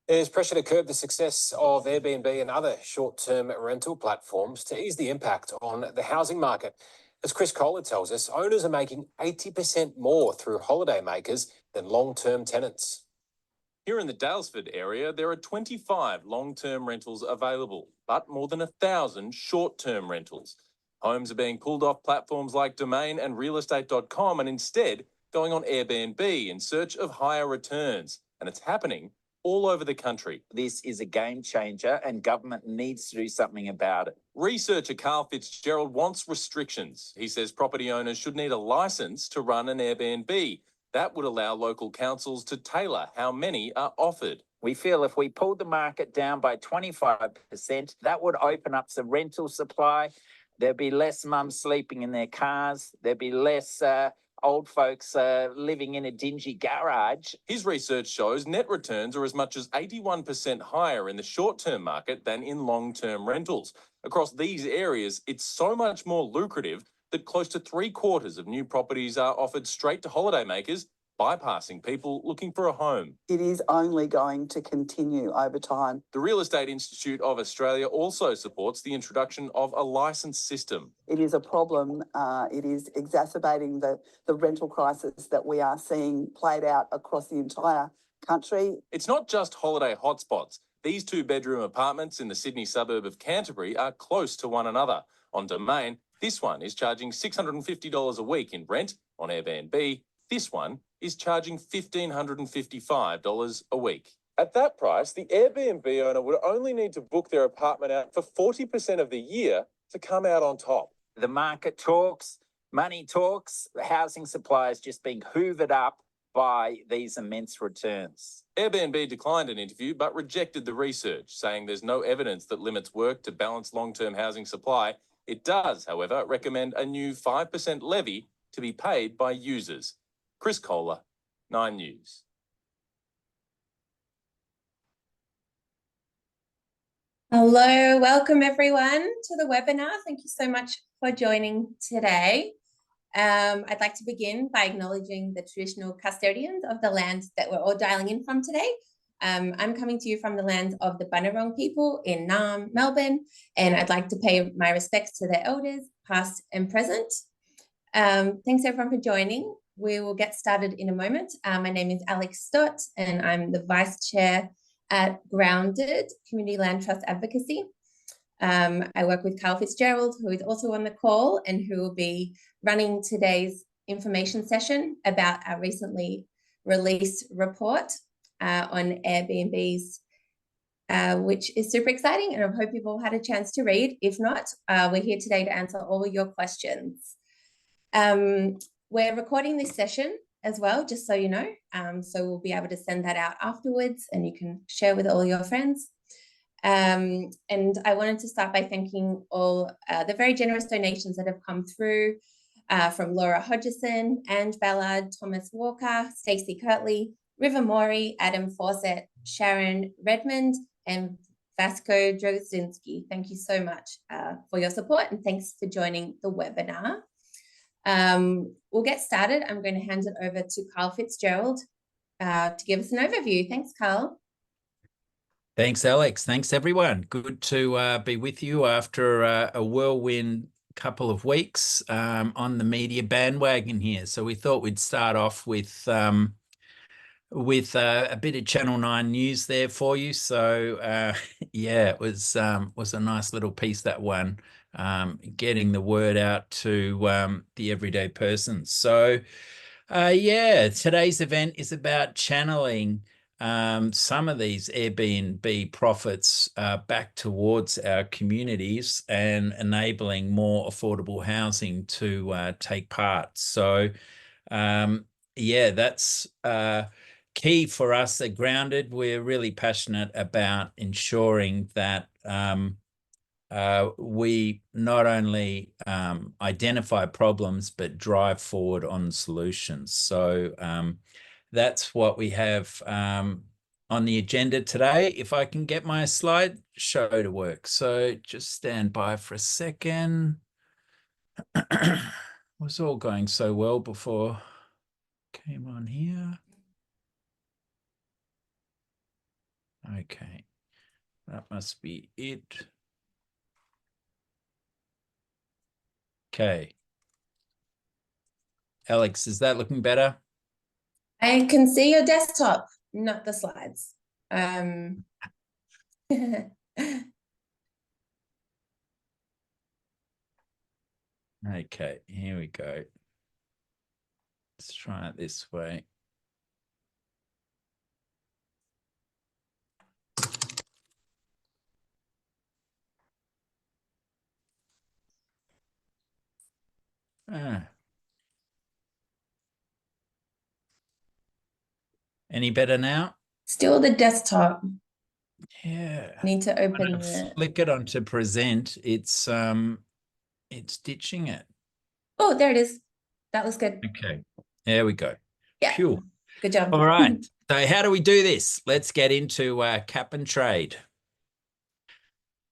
There's pressure to curb the success of Airbnb and other short-term rental platforms to ease the impact on the housing market. As Chris Kohler tells us, owners are making 80% more through holidaymakers than long-term tenants. Here in the Dalesford area, there are 25 long-term rentals available, but more than 1,000 short-term rentals. Homes are being pulled off platforms like Domain and realestate.com and instead going on Airbnb in search of higher returns. And it's happening all over the country. This is a game changer and government needs to do something about it. Researcher Karl Fitzgerald wants restrictions. He says property owners should need a licence to run an Airbnb. That would allow local councils to tailor how many are offered. We feel if we pulled the market down by 25%, that would open up some rental supply. There'd be less mums sleeping in their cars. There'd be less old folks living in a dingy garage. His research shows net returns are as much as 81% higher in the short-term market than in long-term rentals. Across these areas, it's so much more lucrative that close to 3/4 of new properties are offered straight to holidaymakers, bypassing people looking for a home. It is only going to continue over time. The Real Estate Institute of Australia also supports the introduction of a licence system. It is a problem. It is exacerbating the rental crisis that we are seeing played out across the entire country. It's not just holiday hotspots. These 2-bedroom apartments in the Sydney suburb of Canterbury are close to one another. On Domain, this one is charging $650 a week in rent. On Airbnb, this one is charging $1,555 a week. At that price, the Airbnb owner would only need to book their apartment out for 40% of the year to come out on top. The market talks, money talks, the housing supply is just being hoovered up by these immense returns. Airbnb declined an interview but rejected the research, saying there's no evidence that limits work to balance long-term housing supply. It does, however, recommend a new 5% levy to be paid by users. Chris Kohler, 9 News. Hello, welcome everyone to the webinar. Thank you so much for joining today. I'd like to begin by acknowledging the traditional custodians of the land that we're all dialing in from today. I'm coming to you from the land of the Bunurong people in Naarm, Melbourne, and I'd like to pay my respects to their elders, past and present. Thanks everyone for joining. We will get started in a moment. My name is Alex Stott and I'm the Vice Chair at Grounded Community Land Trust Advocacy. I work with Karl Fitzgerald, who is also on the call and who will be running today's information session about our recently released report on Airbnbs, which is super exciting and I hope you've all had a chance to read. If not, we're here today to answer all your questions. We're recording this session as well, just so you know, so we'll be able to send that out afterwards and you can share with all your friends. And I wanted to start by thanking all the very generous donations that have come through from Laura Hodgson, Ange Ballard, Thomas Walker, Stacey Kirtley, River Maury, Adam Fawcett, Sharon Redmond, and Vasco Drozinski. Thank you so much for your support and thanks for joining the webinar. We'll get started. I'm going to hand it over to Karl Fitzgerald to give us an overview. Thanks, Karl. Thanks, Alex. Thanks, everyone. Good to be with you after a whirlwind couple of weeks on the media bandwagon here. So we thought we'd start off with a bit of Channel 9 news there for you. So yeah, it was a nice little piece, that one, getting the word out to the everyday person. So yeah, today's event is about channeling some of these Airbnb profits back towards our communities and enabling more affordable housing to take part. So yeah, that's key for us at Grounded. We're really passionate about ensuring that we not only identify problems, but drive forward on solutions. So that's what we have on the agenda today. If I can get my slideshow to work. So just stand by for a second. It was all going so well before I came on here. Okay, that must be it. Okay. Alex, is that looking better? I can see your desktop, not the slides. Okay, here we go. Let's try it this way. Any better now? Still the desktop. Yeah. Need to open When I flick it onto present, it's ditching it. Oh, there it is. That was good. Okay, there we go. Yeah. Phew. Good job. All right. So how do we do this? Let's get into cap and trade.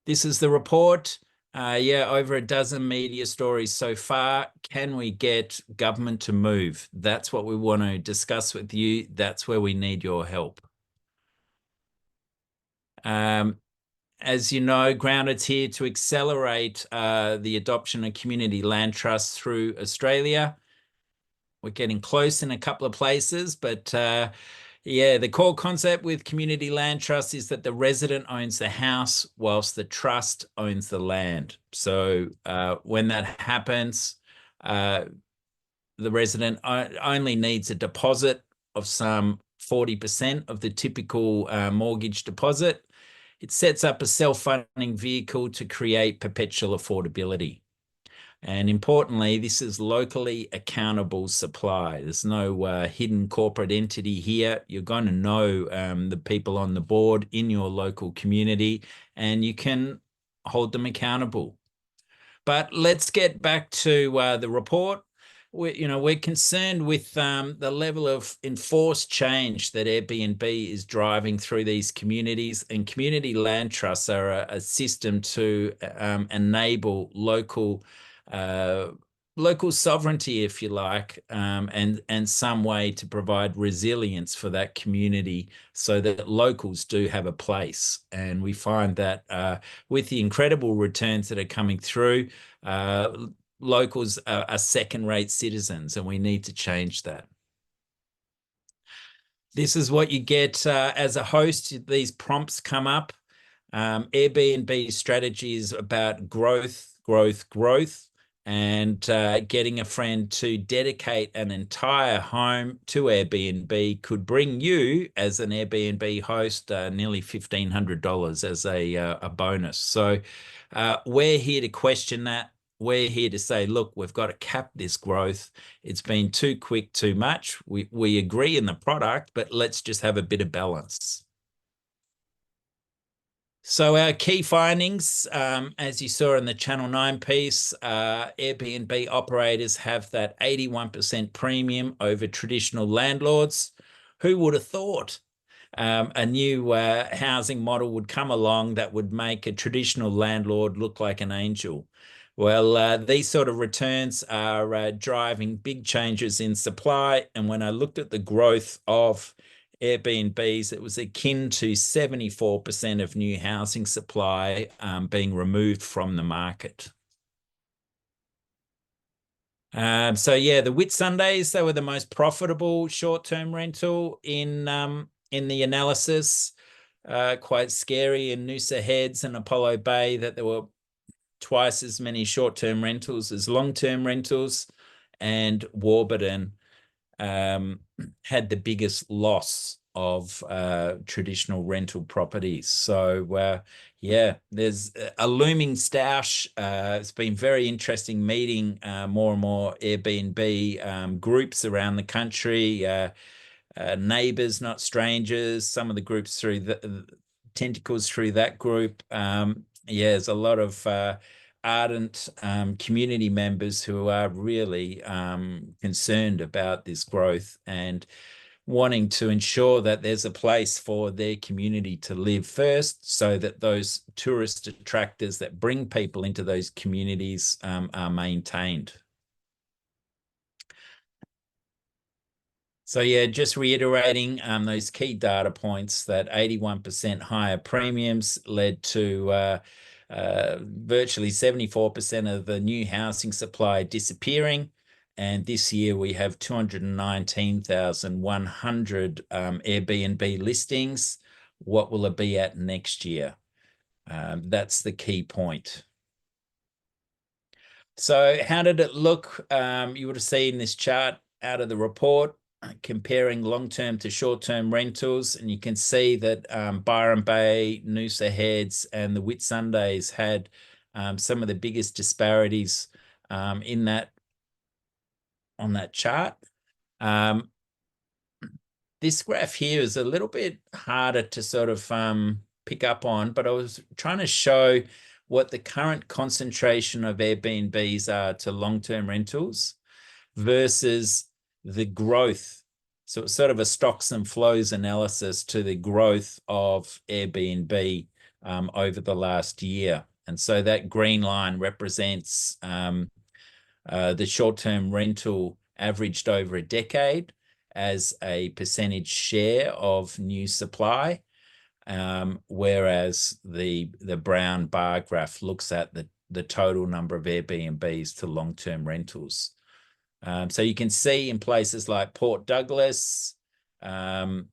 This is the report. Over a dozen media stories so far. Can we get government to move? That's what we want to discuss with you. That's where we need your help. As you know, Grounded's here to accelerate the adoption of community land trusts through Australia. We're getting close in a couple of places, but the core concept with community land trust is that the resident owns the house whilst the trust owns the land. So when that happens, the resident only needs a deposit of some 40% of the typical mortgage deposit. It sets up a self-funding vehicle to create perpetual affordability. And importantly, this is locally accountable supply. There's no hidden corporate entity here. You're going to know the people on the board in your local community, and you can hold them accountable. But let's get back to the report. We're concerned with the level of enforced change that Airbnb is driving through these communities, and community land trusts are a system to enable local sovereignty, if you like, and some way to provide resilience for that community so that locals do have a place. And we find that with the incredible returns that are coming through, locals are second-rate citizens, and we need to change that. This is what you get as a host. These prompts come up. Airbnb's strategy is about growth, and getting a friend to dedicate an entire home to Airbnb could bring you, as an Airbnb host, nearly $1,500 as a bonus. So we're here to question that. We're here to say, look, we've got to cap this growth. It's been too quick, too much. We agree in the product, but let's just have a bit of balance. So our key findings, as you saw in the Channel 9 piece, Airbnb operators have that 81% premium over traditional landlords. Who would have thought a new housing model would come along that would make a traditional landlord look like an angel? Well, these sort of returns are driving big changes in supply. And when I looked at the growth of Airbnbs, it was akin to 74% of new housing supply being removed from the market. The Whitsundays, they were the most profitable short-term rental in the analysis. Quite scary in Noosa Heads and Apollo Bay that there were twice as many short-term rentals as long-term rentals, and Warburton had the biggest loss of traditional rental properties. So there's a looming stoush. It's been very interesting meeting more and more Airbnb groups around the country, neighbours, not strangers, some of the groups through the tentacles through that group. There's a lot of ardent community members who are really concerned about this growth and wanting to ensure that there's a place for their community to live first, so that those tourist attractors that bring people into those communities are maintained. So yeah, just reiterating those key data points, that 81% higher premiums led to virtually 74% of the new housing supply disappearing. And this year we have 219,100 Airbnb listings. What will it be at next year? That's the key point. So how did it look? You would have seen this chart out of the report comparing long-term to short-term rentals. And you can see that Byron Bay, Noosa Heads and the Whitsundays had some of the biggest disparities in that on that chart. This graph here is a little bit harder to sort of pick up on, but I was trying to show what the current concentration of Airbnbs are to long-term rentals versus the growth. So it's sort of a stocks and flows analysis to the growth of Airbnb over the last year. And so that green line represents the short-term rental averaged over a decade as a percentage share of new supply, whereas the brown bar graph looks at the total number of Airbnbs to long-term rentals. So you can see in places like Port Douglas in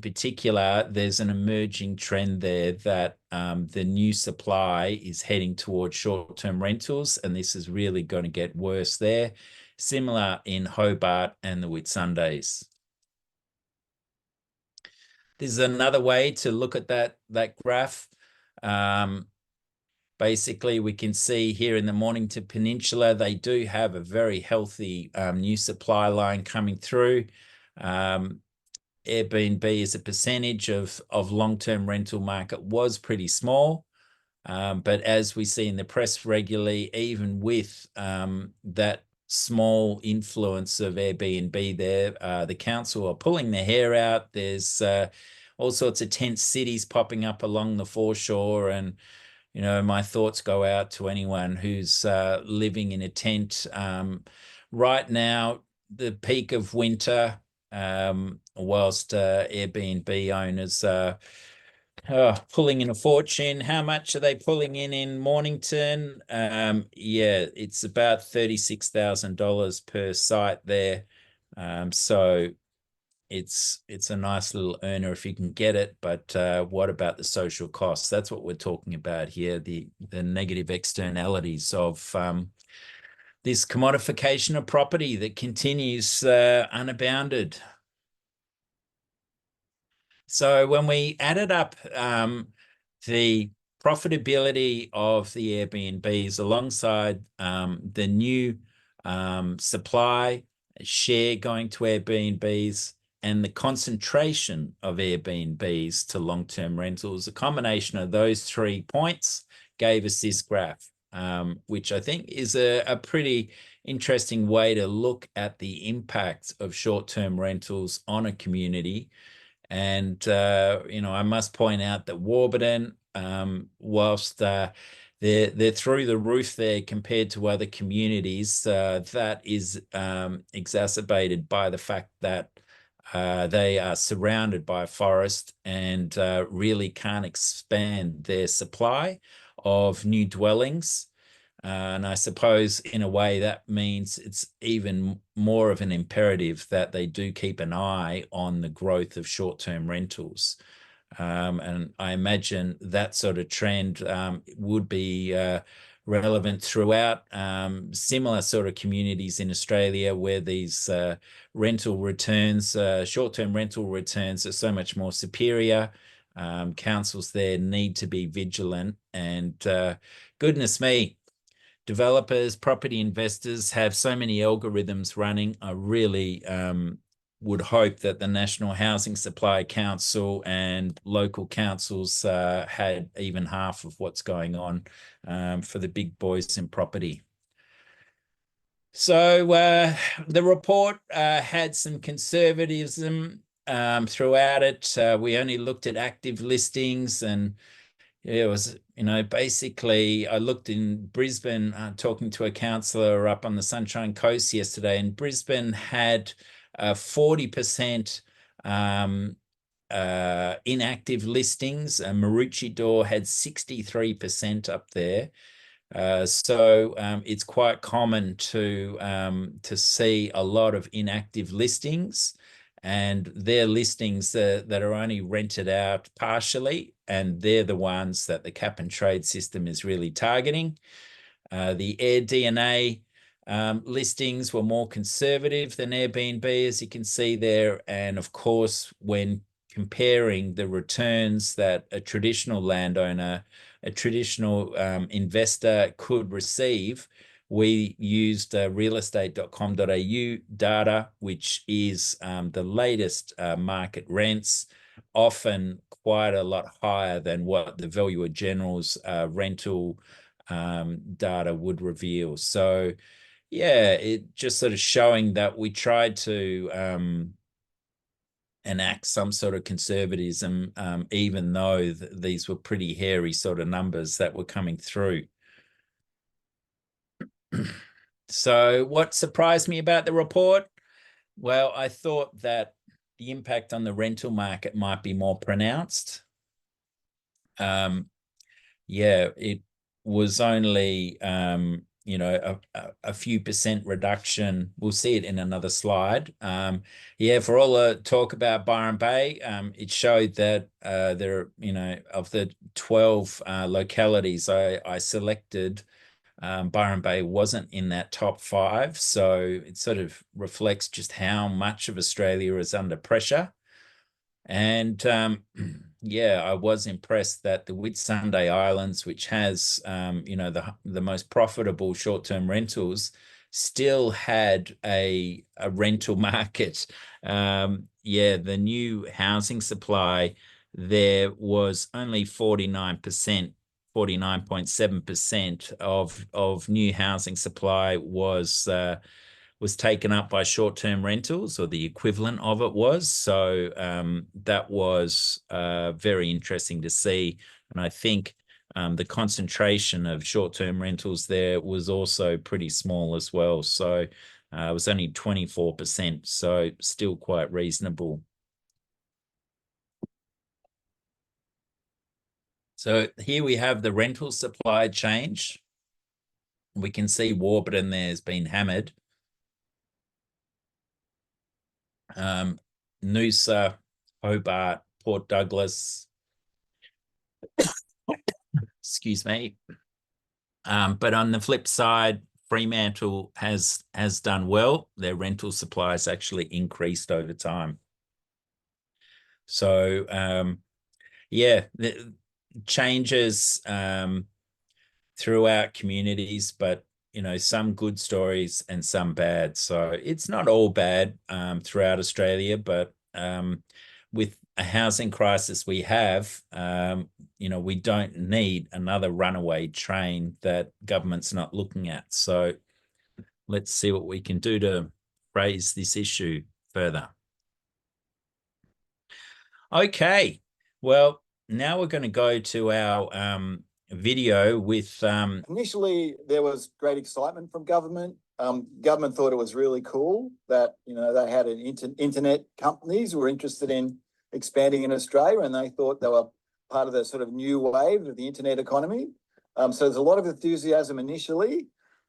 particular, there's an emerging trend there that the new supply is heading towards short-term rentals, and this is really going to get worse there. Similar in Hobart and the Whitsundays. This is another way to look at that graph. Basically, we can see here in the Mornington Peninsula, they do have a very healthy new supply line coming through. Airbnb as a percentage of long-term rental market was pretty small. But as we see in the press regularly, even with that small influence of Airbnb there, the council are pulling their hair out. There's all sorts of tent cities popping up along the foreshore, and you know, my thoughts go out to anyone who's living in a tent right now, the peak of winter, whilst Airbnb owners are pulling in a fortune. How much are they pulling in Mornington? Yeah, it's about $36,000 per site there. So it's a nice little earner if you can get it, but what about the social costs? That's what we're talking about here, the negative externalities of this commodification of property that continues unabounded. So when we added up the profitability of the Airbnbs alongside the new supply share going to Airbnbs and the concentration of Airbnbs to long-term rentals, a combination of those 3 points gave us this graph, which I think is a pretty interesting way to look at the impact of short-term rentals on a community. And, you know, I must point out that Warburton, whilst they're through the roof there compared to other communities, that is exacerbated by the fact that they are surrounded by a forest and really can't expand their supply of new dwellings. And I suppose in a way that means it's even more of an imperative that they do keep an eye on the growth of short-term rentals. And I imagine that sort of trend would be relevant throughout similar sort of communities in Australia where these rental returns, short-term rental returns are so much more superior. Councils there need to be vigilant, and goodness me, developers, property investors have so many algorithms running. I really would hope that the National Housing Supply Council and local councils had even half of what's going on for the big boys in property. So the report had some conservatism throughout it. We only looked at active listings, and Yeah, it was, basically I looked in Brisbane, talking to a councillor up on the Sunshine Coast yesterday, and Brisbane had 40% inactive listings. Maroochydore had 63% up there. So it's quite common to see a lot of inactive listings, and they're listings that are only rented out partially, and they're the ones that the cap and trade system is really targeting. The AirDNA listings were more conservative than Airbnb, as you can see there. And of course, when comparing the returns that a traditional landowner, a traditional investor could receive, we used realestate.com.au data, which is the latest market rents, often quite a lot higher than what the Valuer General's rental data would reveal. So yeah, it just sort of showing that we tried to enact some sort of conservatism, even though these were pretty hairy sort of numbers that were coming through. So what surprised me about the report? Well, I thought that the impact on the rental market might be more pronounced. Yeah, it was only, a few percent reduction. We'll see it in another slide. Yeah, for all the talk about Byron Bay, it showed that there, of the 12 localities I selected, Byron Bay wasn't in that top 5. So it sort of reflects just how much of Australia is under pressure. And yeah, I was impressed that the Whitsunday Islands, which has the most profitable short-term rentals, still had a rental market. Yeah, the new housing supply there was only 49%, 49.7% of new housing supply was taken up by short-term rentals, or the equivalent of it was. So that was very interesting to see. And I think the concentration of short-term rentals there was also pretty small as well. So it was only 24%, so still quite reasonable. So here we have the rental supply change. We can see Warburton there has been hammered. Noosa, Hobart, Port Douglas, excuse me. But on the flip side, Fremantle has done well. Their rental supply has actually increased over time. So yeah, the changes throughout communities, but some good stories and some bad. So it's not all bad throughout Australia, but with a housing crisis we have, we don't need another runaway train that government's not looking at. So let's see what we can do to raise this issue further. Okay, well, now we're going to go to our video with initially there was great excitement from government. Government thought it was really cool that they had an internet companies who were interested in expanding in Australia, and they thought they were part of the sort of new wave of the internet economy. So there's a lot of enthusiasm initially.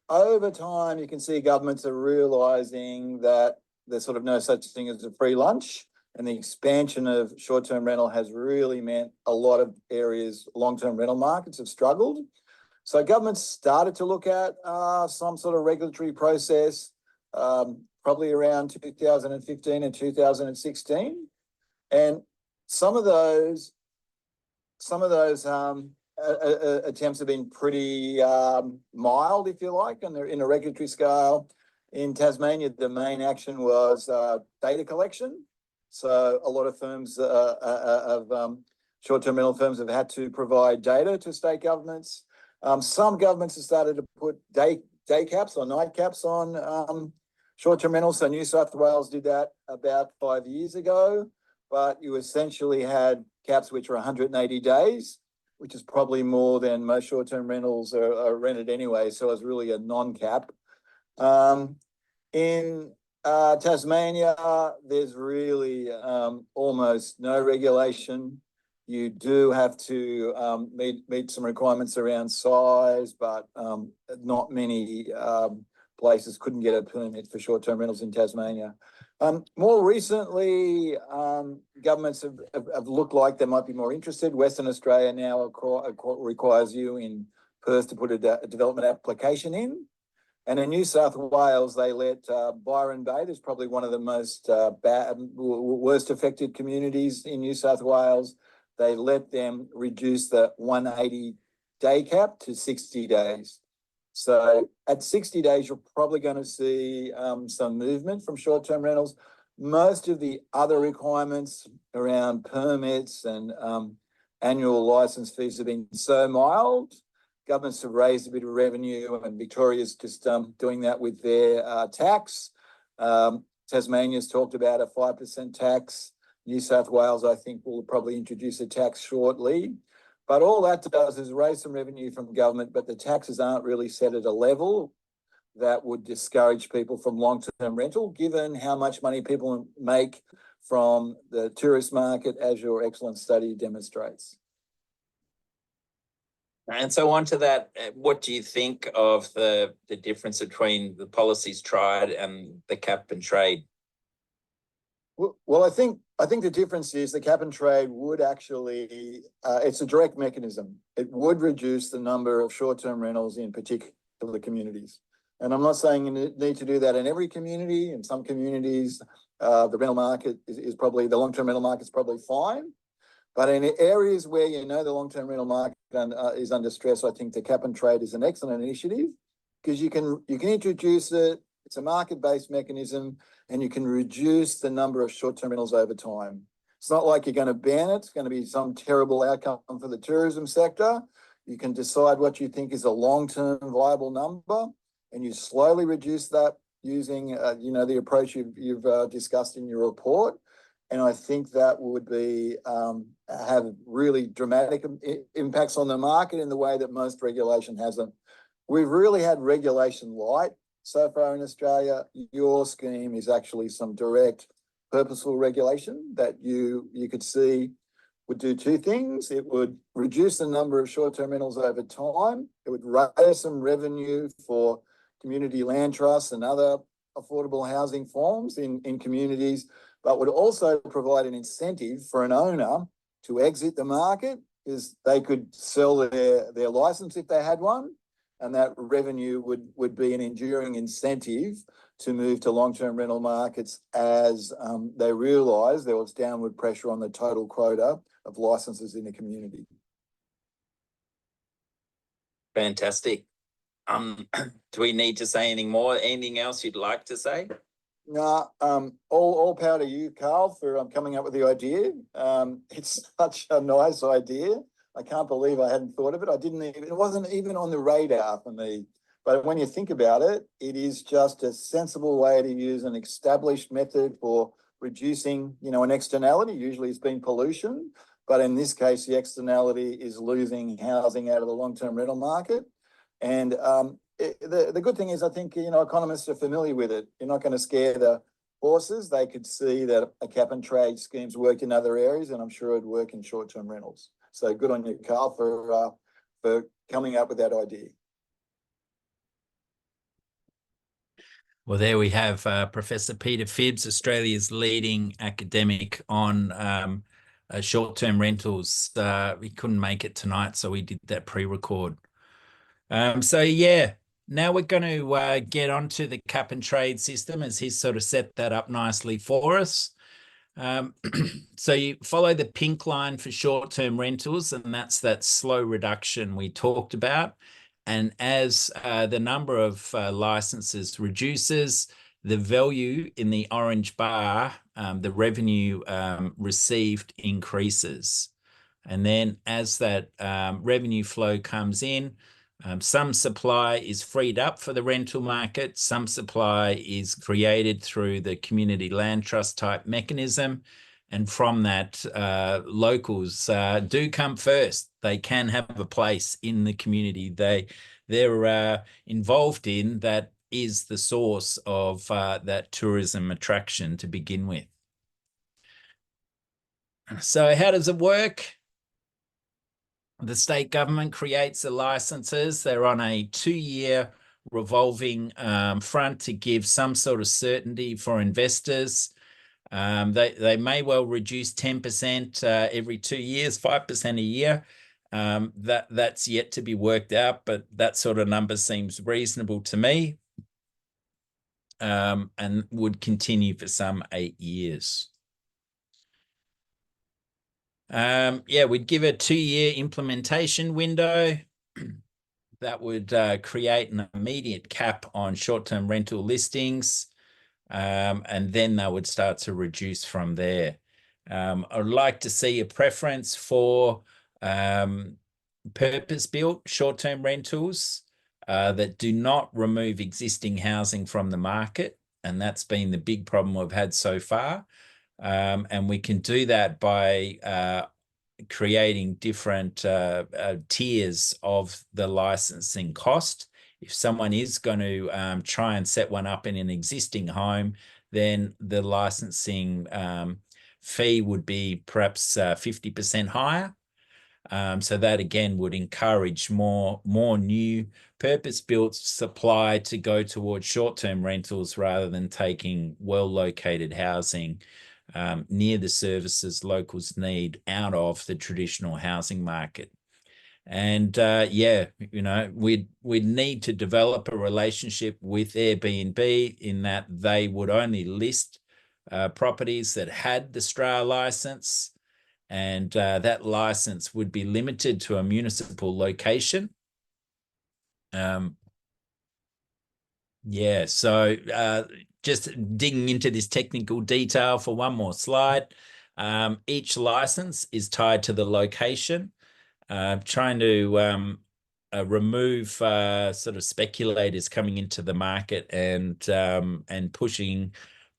Over time, you can see governments are realising that there's sort of no such thing as a free lunch. And the expansion of short-term rental has really meant a lot of areas, long-term rental markets have struggled. So governments started to look at some sort of regulatory process, probably around 2015 and 2016. And some of those attempts have been pretty mild, if you like, and they're in a regulatory scale. In Tasmania, the main action was data collection. So a lot of firms short-term rental firms have had to provide data to state governments. Some governments have started to put day caps or night caps on short-term rentals. So New South Wales did that about 5 years ago, but you essentially had caps which were 180 days. which is probably more than most short-term rentals are rented anyway. So it's really a non-cap. In Tasmania, there's really almost no regulation. You do have to meet some requirements around size, but not many places couldn't get a permit for short-term rentals in Tasmania. More recently, governments have looked like they might be more interested. Western Australia now requires you in Perth to put a development application in. And in New South Wales, they let Byron Bay, there's probably one of the most worst affected communities in New South Wales. They let them reduce the 180-day cap to 60 days. So at 60 days, you're probably going to see some movement from short-term rentals. Most of the other requirements around permits and annual licence fees have been so mild. Governments have raised a bit of revenue, and Victoria's just doing that with their tax. Tasmania's talked about a 5% tax. New South Wales, I think, will probably introduce a tax shortly. But all that does is raise some revenue from government, but the taxes aren't really set at a level that would discourage people from long-term rental, given how much money people make from the tourist market, as your excellent study demonstrates. And so on to that, what do you think of the difference between the policies tried and the cap and trade? Well, I think the difference is the cap and trade would actually, it's a direct mechanism. It would reduce the number of short-term rentals in particular communities. And I'm not saying you need to do that in every community. In some communities, the rental market is probably, the long-term rental market is probably fine. But in areas where you know the long-term rental market is under stress, I think the cap and trade is an excellent initiative because you can introduce it. It's a market-based mechanism, and you can reduce the number of short-term rentals over time. It's not like you're going to ban it. It's going to be some terrible outcome for the tourism sector. You can decide what you think is a long-term viable number, and you slowly reduce that using, the approach you've discussed in your report. And I think that would be have really dramatic impacts on the market in the way that most regulation hasn't. We've really had regulation light so far in Australia. Your scheme is actually some direct, purposeful regulation that you could see would do two things. It would reduce the number of short-term rentals over time. It would raise some revenue for community land trusts and other affordable housing forms in communities, but would also provide an incentive for an owner to exit the market, because they could sell their license if they had one, and that revenue would be an enduring incentive to move to long-term rental markets as they realise there was downward pressure on the total quota of licenses in the community. Fantastic. Do we need to say anything more? Anything else you'd like to say? No, all power to you, Karl, for coming up with the idea. It's such a nice idea. I can't believe I hadn't thought of it. It wasn't even on the radar for me. But when you think about it, it is just a sensible way to use an established method for reducing, an externality. Usually it's been pollution, but in this case, the externality is losing housing out of the long-term rental market. And the good thing is, I think, economists are familiar with it. You're not going to scare the horses. They could see that a cap and trade scheme's worked in other areas, and I'm sure it'd work in short-term rentals. So good on you, Karl, for coming up with that idea. Well, there we have Professor Peter Phibbs, Australia's leading academic on short-term rentals. He couldn't make it tonight, so we did that pre-record. Now we're going to get onto the cap and trade system, as he's sort of set that up nicely for us. So you follow the pink line for short-term rentals, and that's that slow reduction we talked about. And as the number of licenses reduces, the value in the orange bar, the revenue received increases. And then as that revenue flow comes in, some supply is freed up for the rental market. Some supply is created through the community land trust type mechanism. And from that, locals do come first. They can have a place in the community they're involved in that is the source of that tourism attraction to begin with. So how does it work? The state government creates the licenses. They're on a 2-year revolving front to give some sort of certainty for investors. They may well reduce 10% every 2 years, 5% a year. That's yet to be worked out, but that sort of number seems reasonable to me, and would continue for some 8 years. Yeah, we'd give a 2-year implementation window. That would create an immediate cap on short-term rental listings, and then they would start to reduce from there. I'd like to see a preference for purpose-built short-term rentals that do not remove existing housing from the market, and that's been the big problem we've had so far. And we can do that by creating different tiers of the licensing cost. If someone is going to try and set one up in an existing home, then the licensing fee would be perhaps 50% higher. So that again would encourage more new purpose-built supply to go towards short-term rentals rather than taking well-located housing near the services locals need out of the traditional housing market. And yeah, you know, we'd need to develop a relationship with Airbnb in that they would only list properties that had the STRA license, and that license would be limited to a municipal location. Yeah, so just digging into this technical detail for one more slide. Each license is tied to the location, trying to remove sort of speculators coming into the market and pushing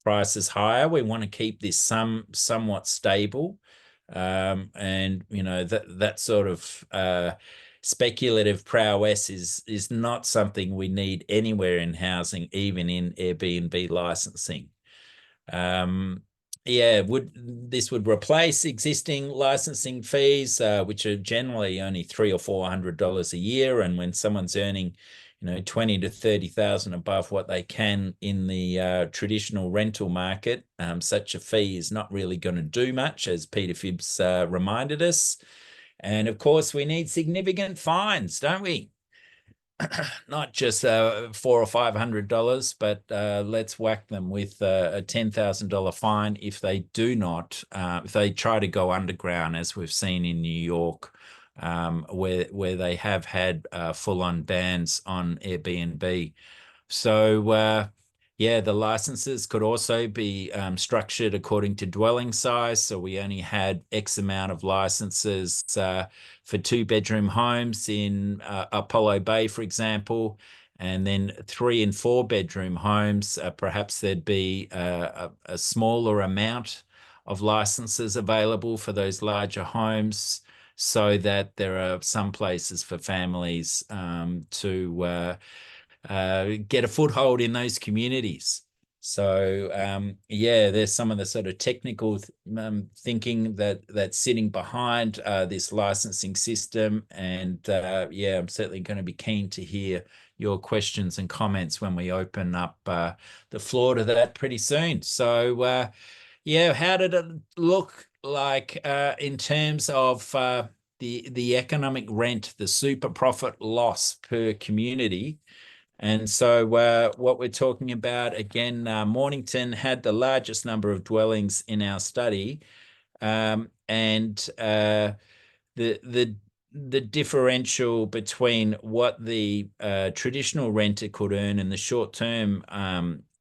prices higher. We want to keep this somewhat stable, and you know that sort of speculative prowess is not something we need anywhere in housing, even in Airbnb licensing. Yeah, this would replace existing licensing fees, which are generally only $300 or $400 a year, and when someone's earning, you know, 20 to 30,000 above what they can in the traditional rental market, such a fee is not really going to do much, as Peter Phibbs reminded us. And of course, we need significant fines, don't we? Not just $400 or $500, but let's whack them with a $10,000 fine if they do not, if they try to go underground, as we've seen in New York, where they have had full-on bans on Airbnb. So yeah, the licenses could also be structured according to dwelling size. So we only had X amount of licenses for 2-bedroom homes in Apollo Bay, for example, and then 3 and 4-bedroom homes. Perhaps there'd be a smaller amount of licenses available for those larger homes, so that there are some places for families to get a foothold in those communities. So yeah, there's some of the sort of technical thinking that's sitting behind this licensing system, and yeah, I'm certainly going to be keen to hear your questions and comments when we open up the floor to that pretty soon. So yeah, how did it look like in terms of the economic rent, the super profit loss per community? And so what we're talking about, again, Mornington had the largest number of dwellings in our study, and the differential between what the traditional renter could earn and the short-term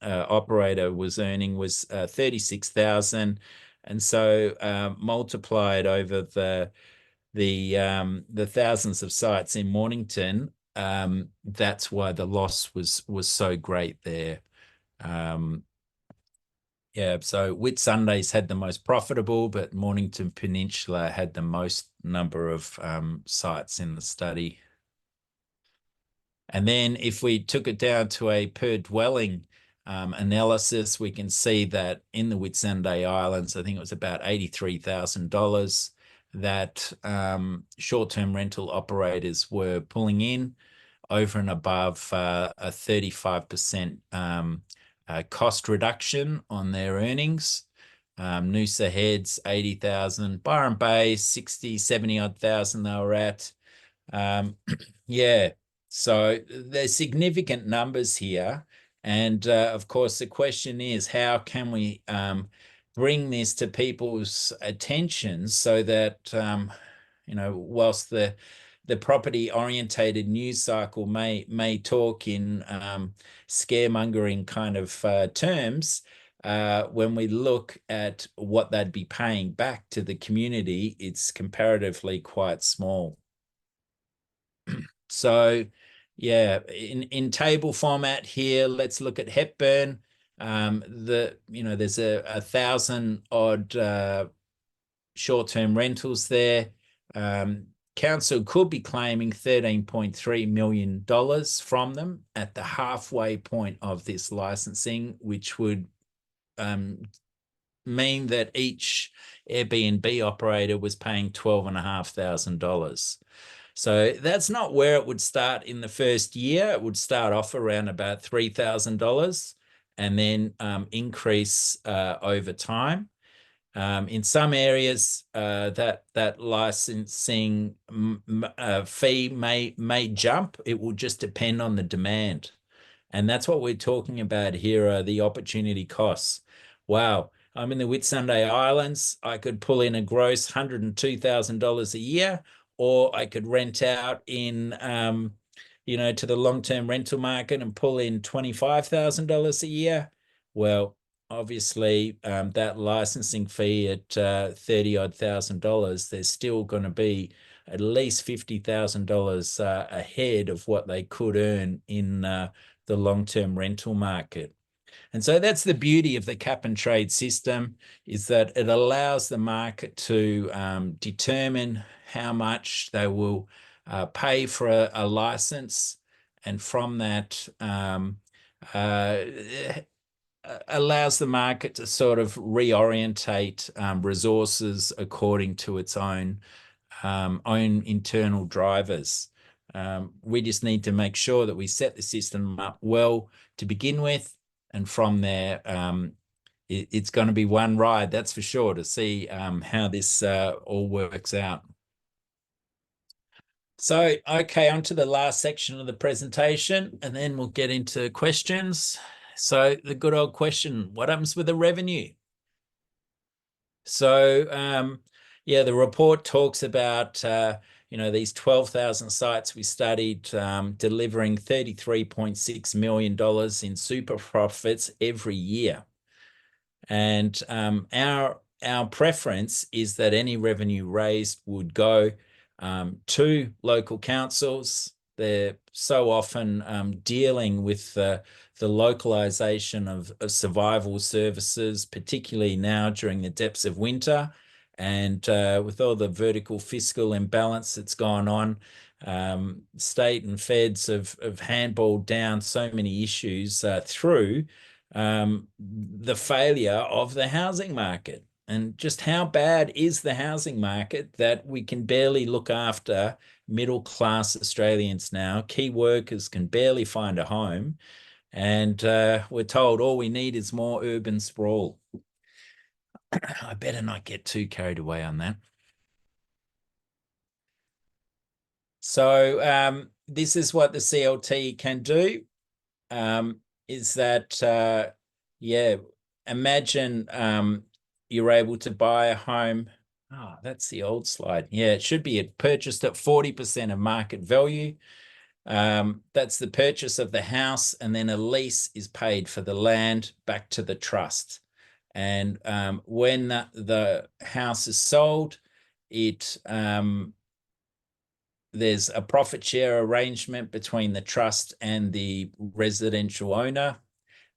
operator was earning was 36,000, and so multiplied over the thousands of sites in Mornington. That's why the loss was so great there. Yeah, so Whitsundays had the most profitable, but Mornington Peninsula had the most number of sites in the study. And then if we took it down to a per dwelling analysis, we can see that in the Whitsunday Islands, I think it was about $83,000 that short-term rental operators were pulling in, over and above a 35% cost reduction on their earnings. Noosa Heads, 80,000, Byron Bay, 60, 70 odd thousand they were at. Yeah, so there's significant numbers here. And of course, the question is, how can we bring this to people's attention so that, whilst the property orientated news cycle may talk in scaremongering kind of terms, when we look at what they'd be paying back to the community, it's comparatively quite small. So, yeah, in table format here, let's look at Hepburn. There's a 1,000 odd short-term rentals there. Council could be claiming $13.3 million from them at the halfway point of this licensing, which would mean that each Airbnb operator was paying $12,500. So that's not where it would start in the first year. It would start off around about $3,000 and then increase over time. In some areas, that licensing fee may jump. It will just depend on the demand. And that's what we're talking about here, are the opportunity costs. Wow, I'm in the Whitsunday Islands. I could pull in a gross $102,000 a year, or I could rent out in, to the long-term rental market and pull in $25,000 a year. Well, obviously, that licensing fee at $30 odd thousand, there's still going to be at least $50,000 ahead of what they could earn in the long-term rental market. And so that's the beauty of the cap and trade system, is that it allows the market to determine how much they will pay for a license, and from that allows the market to sort of reorientate resources according to its own internal drivers. We just need to make sure that we set the system up well to begin with, and from there, it's going to be one ride, that's for sure, to see how this all works out. So, okay, on to the last section of the presentation, and then we'll get into questions. So the good old question, what happens with the revenue? So, yeah, the report talks about, these 12,000 sites we studied delivering $33.6 million in super profits every year. And our preference is that any revenue raised would go to local councils. They're so often dealing with the localization of survival services, particularly now during the depths of winter. And with all the vertical fiscal imbalance that's gone on, state and feds have handballed down so many issues through the failure of the housing market. And just how bad is the housing market that we can barely look after middle-class Australians now? Key workers can barely find a home. And we're told all we need is more urban sprawl. I better not get too carried away on that. So this is what the CLT can do, is that, imagine you're able to buy a home. Oh, that's the old slide. Yeah, it should be purchased at 40% of market value. That's the purchase of the house, and then a lease is paid for the land back to the trust. And when the house is sold, there's a profit share arrangement between the trust and the residential owner.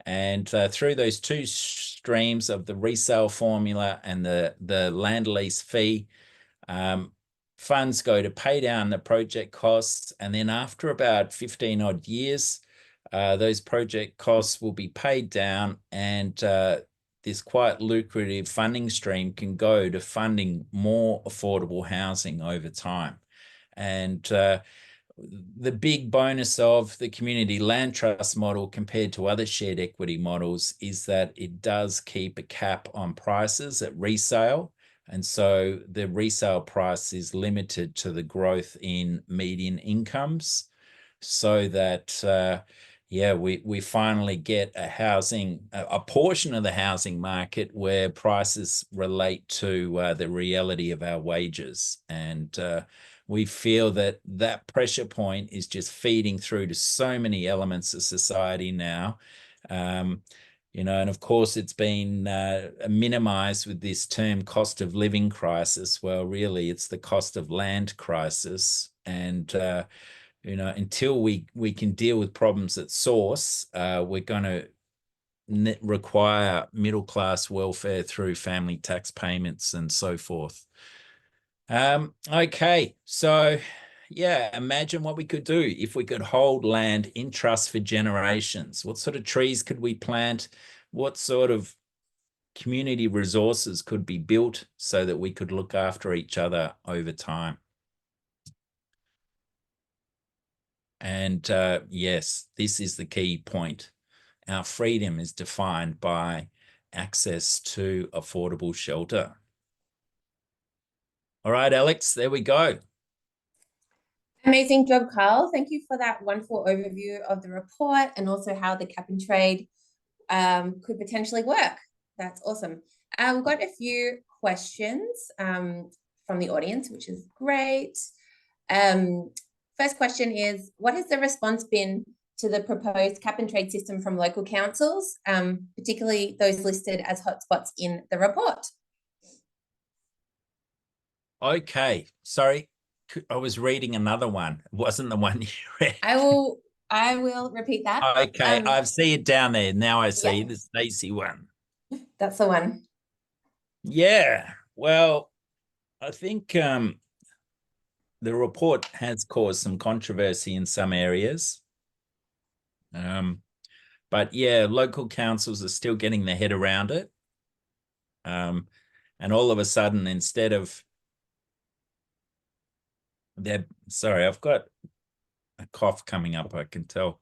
And through those two streams of the resale formula and the land lease fee, funds go to pay down the project costs. And then after about 15 odd years, those project costs will be paid down, and this quite lucrative funding stream can go to funding more affordable housing over time. And the big bonus of the community land trust model compared to other shared equity models is that it does keep a cap on prices at resale. And so the resale price is limited to the growth in median incomes, so that we finally get a portion of the housing market where prices relate to the reality of our wages. And we feel that that pressure point is just feeding through to so many elements of society now. And of course it's been minimized with this term cost of living crisis. Well, really it's the cost of land crisis. And until we can deal with problems at source, we're going to require middle-class welfare through family tax payments and so forth. Okay, so imagine what we could do if we could hold land in trust for generations. What sort of trees could we plant? What sort of community resources could be built so that we could look after each other over time? And yes, this is the key point. Our freedom is defined by access to affordable shelter. All right, Alex, there we go. Amazing job, Karl. Thank you for that wonderful overview of the report and also how the cap and trade could potentially work. That's awesome. We've got a few questions from the audience, which is great. First question is, what has the response been to the proposed cap and trade system from local councils, particularly those listed as hotspots in the report? Okay, sorry, I was reading another one. It wasn't the one you read. I will repeat that. Okay, I see it down there. Now I see Yeah. the Stacey one. That's the one. Yeah, well, I think the report has caused some controversy in some areas. But yeah, local councils are still getting their head around it. And all of a sudden, instead of sorry, I've got a cough coming up, I can tell.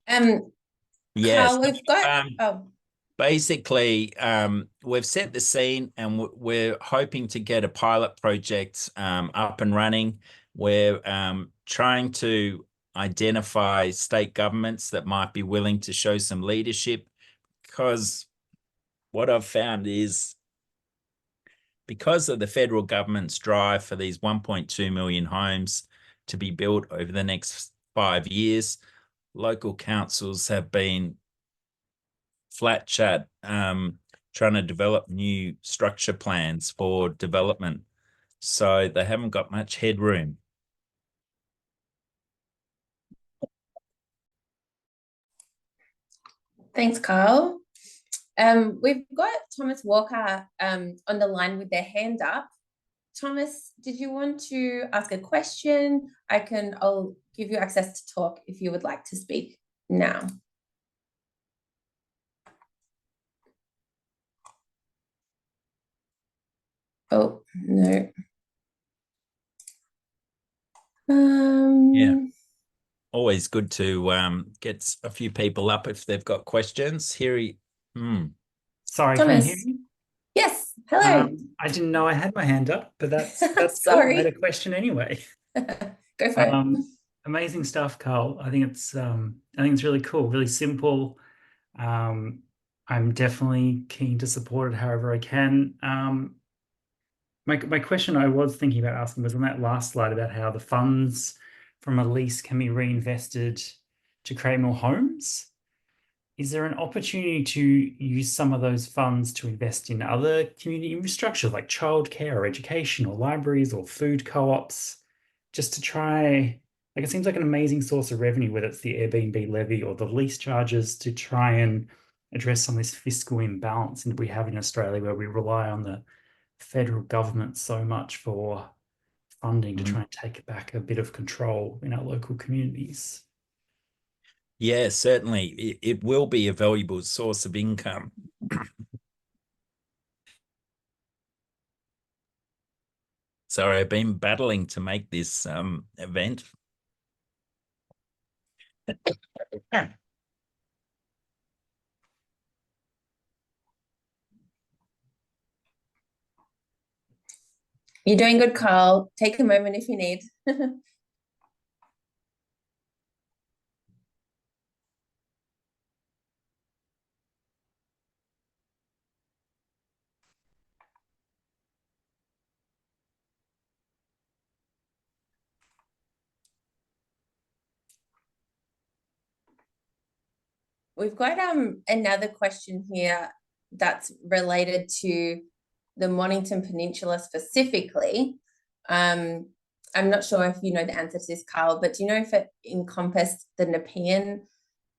Yes, Karl, we've got basically, we've set the scene and we're hoping to get a pilot project up and running. We're trying to identify state governments that might be willing to show some leadership, because what I've found is, because of the federal government's drive for these 1.2 million homes to be built over the next 5 years, local councils have been flat chat trying to develop new structure plans for development. So they haven't got much headroom. Thanks, Karl. We've got Thomas Walker on the line with their hand up. Thomas, did you want to ask a question? I'll give you access to talk if you would like to speak now. Oh, no. Yeah. Always good to get a few people up if they've got questions. Sorry, Thomas. Can you hear me? Yes. Hello. I didn't know I had my hand up, but that's Sorry. cool. I had a question anyway. Go for it. Amazing stuff, Karl. I think it's really cool, really simple. I'm definitely keen to support it however I can. My question I was thinking about asking was on that last slide about how the funds from a lease can be reinvested to create more homes. Is there an opportunity to use some of those funds to invest in other community infrastructure like childcare or education or libraries or food co-ops, just to try Like, it seems like an amazing source of revenue, whether it's the Airbnb levy or the lease charges, to try and address some of this fiscal imbalance that we have in Australia, where we rely on the federal government so much for funding to try and take back a bit of control in our local communities. Yeah, certainly. It will be a valuable source of income. Sorry, I've been battling to make this event. You're doing good, Karl. Take a moment if you need. We've got another question here that's related to the Mornington Peninsula specifically. I'm not sure if you know the answer to this, Karl, but do you know if it encompassed the Nepean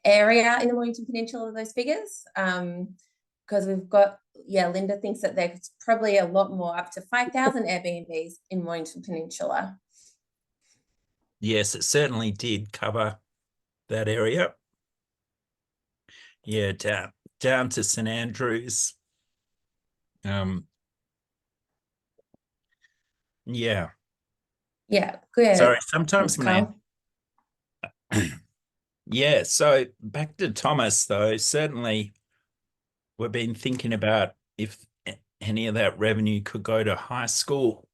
area in the Mornington Peninsula, those figures? Because we've got, Linda thinks that there's probably a lot more, up to 5,000 Airbnbs in Mornington Peninsula. Yes, it certainly did cover that area. Yeah, down to St Andrews. Yeah. Yeah, good. Sorry, sometimes Thanks, Karl. Yeah, so back to Thomas, though, certainly we've been thinking about if any of that revenue could go to high school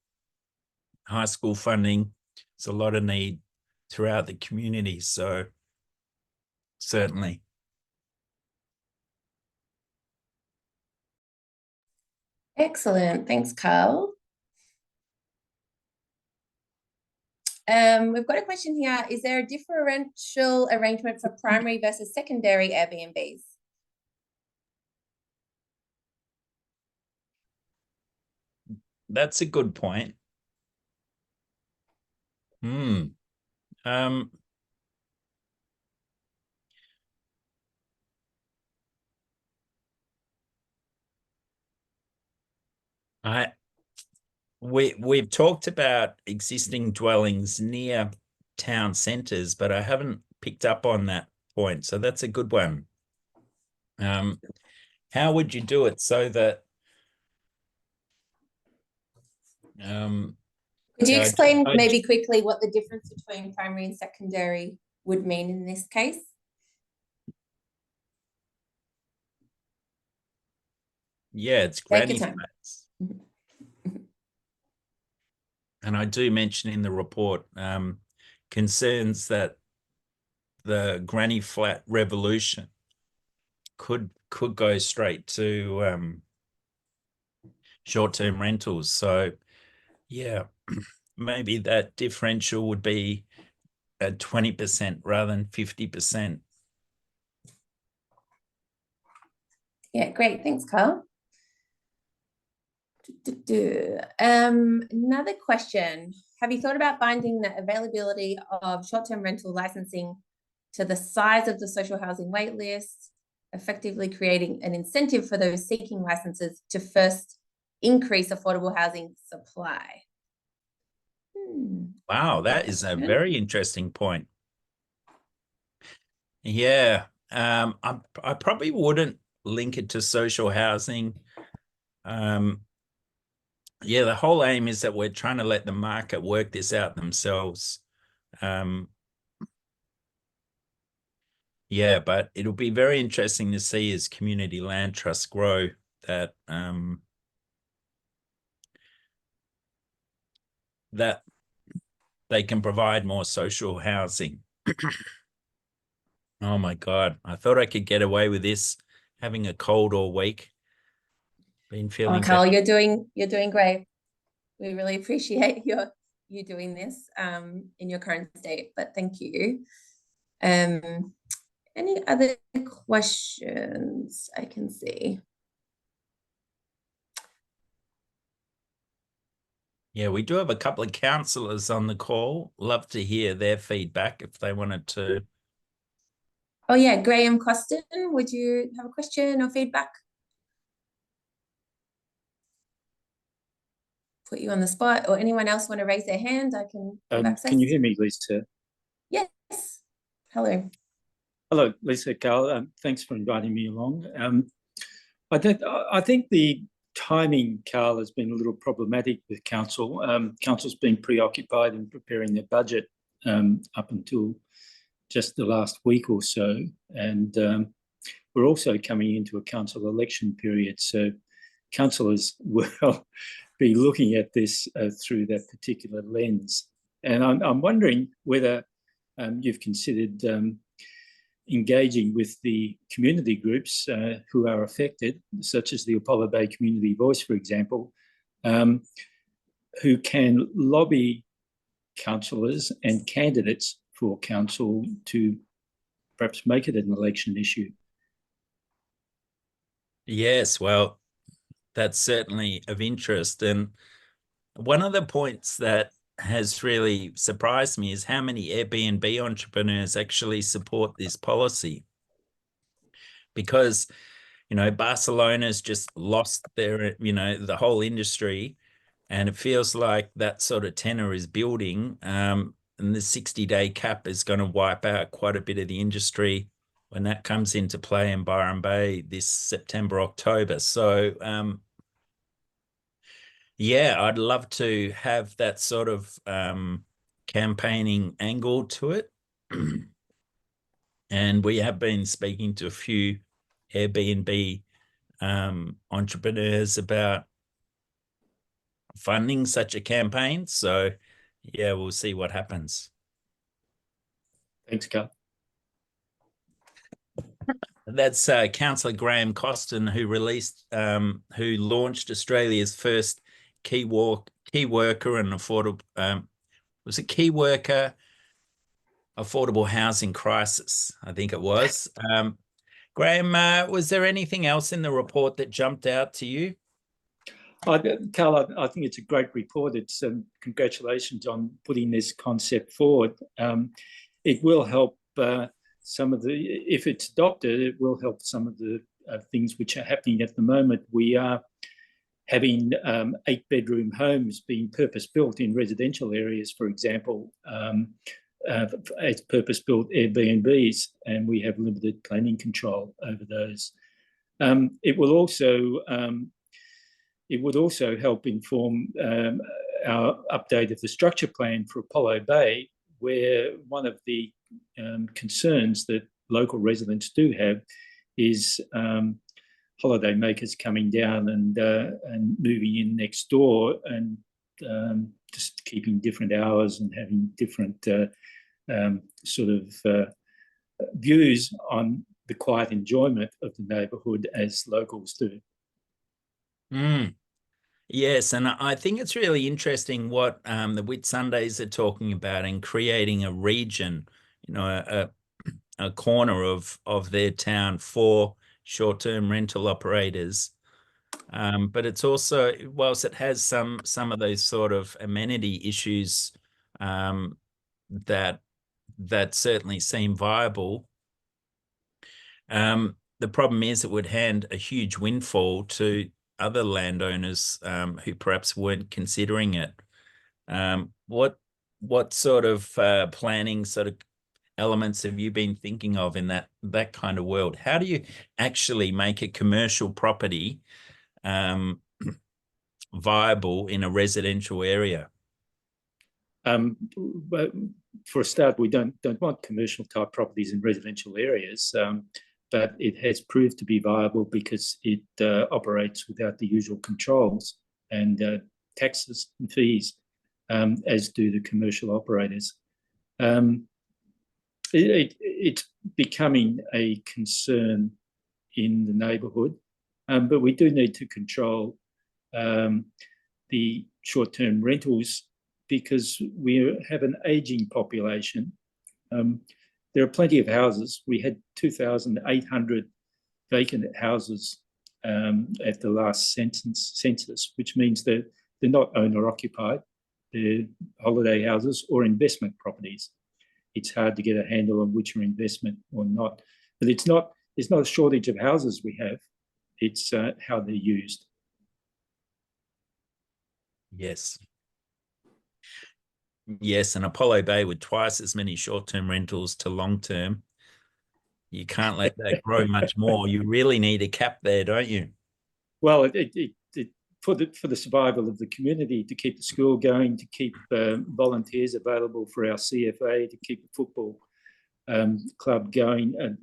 funding. There's a lot of need throughout the community, so certainly. Excellent. Thanks, Karl. We've got a question here. Is there a differential arrangement for primary versus secondary Airbnbs? That's a good point. We've talked about existing dwellings near town centres, but I haven't picked up on that point. So that's a good one. How would you do it so that could you explain maybe quickly what the difference between primary and secondary would mean in this case? Yeah, it's granny flats. And I do mention in the report concerns that the granny flat revolution could go straight to short-term rentals. So yeah, maybe that differential would be at 20% rather than 50%. Yeah, great. Thanks, Karl. Another question. Have you thought about binding the availability of short-term rental licensing to the size of the social housing wait list, effectively creating an incentive for those seeking licenses to first increase affordable housing supply? Wow, that is a very interesting point. Yeah, I probably wouldn't link it to social housing. Yeah, the whole aim is that we're trying to let the market work this out themselves. Yeah, but it'll be very interesting to see as community land trusts grow that that they can provide more social housing. Oh my God, I thought I could get away with this having a cold all week. Been feeling Karl, you're doing great. We really appreciate you doing this in your current state, but thank you. Any other questions I can see? Yeah, we do have a couple of councillors on the call. Love to hear their feedback if they wanted to. Oh yeah, Graham Costin, would you have a question or feedback? Put you on the spot, or anyone else want to raise their hand? I can give access. Can you hear me, Lisa? Yes. Hello. Hello, Lisa, Carl. Thanks for inviting me along. I think the timing, Carl, has been a little problematic with council. Council's been preoccupied in preparing their budget up until just the last week or so, and we're also coming into a council election period. So councillors will be looking at this through that particular lens. And I'm wondering whether you've considered engaging with the community groups who are affected, such as the Apollo Bay Community Voice, for example, who can lobby councillors and candidates for council to perhaps make it an election issue. Yes, well, that's certainly of interest. And one of the points that has really surprised me is how many Airbnb entrepreneurs actually support this policy. Because, you know, Barcelona's just lost their, you know, the whole industry, and it feels like that sort of tenor is building. And the 60-day cap is going to wipe out quite a bit of the industry when that comes into play in Byron Bay this September, October. So, yeah, I'd love to have that sort of campaigning angle to it. And we have been speaking to a few Airbnb entrepreneurs about funding such a campaign. So, yeah, we'll see what happens. Thanks, Carl. That's Councillor Graham Costin, who launched Australia's first key worker and affordable key worker affordable housing crisis, I think it was. Graham, was there anything else in the report that jumped out to you? Carl, I think it's a great report. It's congratulations on putting this concept forward. It will help some of the, if it's adopted, it will help some of the things which are happening at the moment. We are having 8-bedroom homes being purpose-built in residential areas, for example, as purpose-built Airbnbs, and we have limited planning control over those. It would also help inform our update of the structure plan for Apollo Bay, where one of the concerns that local residents do have is holiday makers coming down and moving in next door and just keeping different hours and having different sort of views on the quiet enjoyment of the neighbourhood as locals do. Yes, and I think it's really interesting what the Whitsundays are talking about in creating a region, you know, a corner of their town for short-term rental operators. But it's also, whilst it has some of those sort of amenity issues that certainly seem viable, the problem is it would hand a huge windfall to other landowners who perhaps weren't considering it. What sort of planning sort of elements have you been thinking of in that kind of world? How do you actually make a commercial property viable in a residential area? But for a start, we don't want commercial type properties in residential areas, but it has proved to be viable because it operates without the usual controls and taxes and fees, as do the commercial operators. It's becoming a concern in the neighbourhood, but we do need to control the short-term rentals because we have an ageing population. There are plenty of houses. We had 2,800 vacant houses at the last census, which means that they're not owner occupied, they're holiday houses or investment properties. It's hard to get a handle on which are investment or not. But it's not a shortage of houses we have, it's how they're used. Yes. Yes, and Apollo Bay with twice as many short-term rentals to long-term. You can't let that grow much more. You really need a cap there, don't you? Well, for the survival of the community, to keep the school going, to keep volunteers available for our CFA, to keep the football club going, and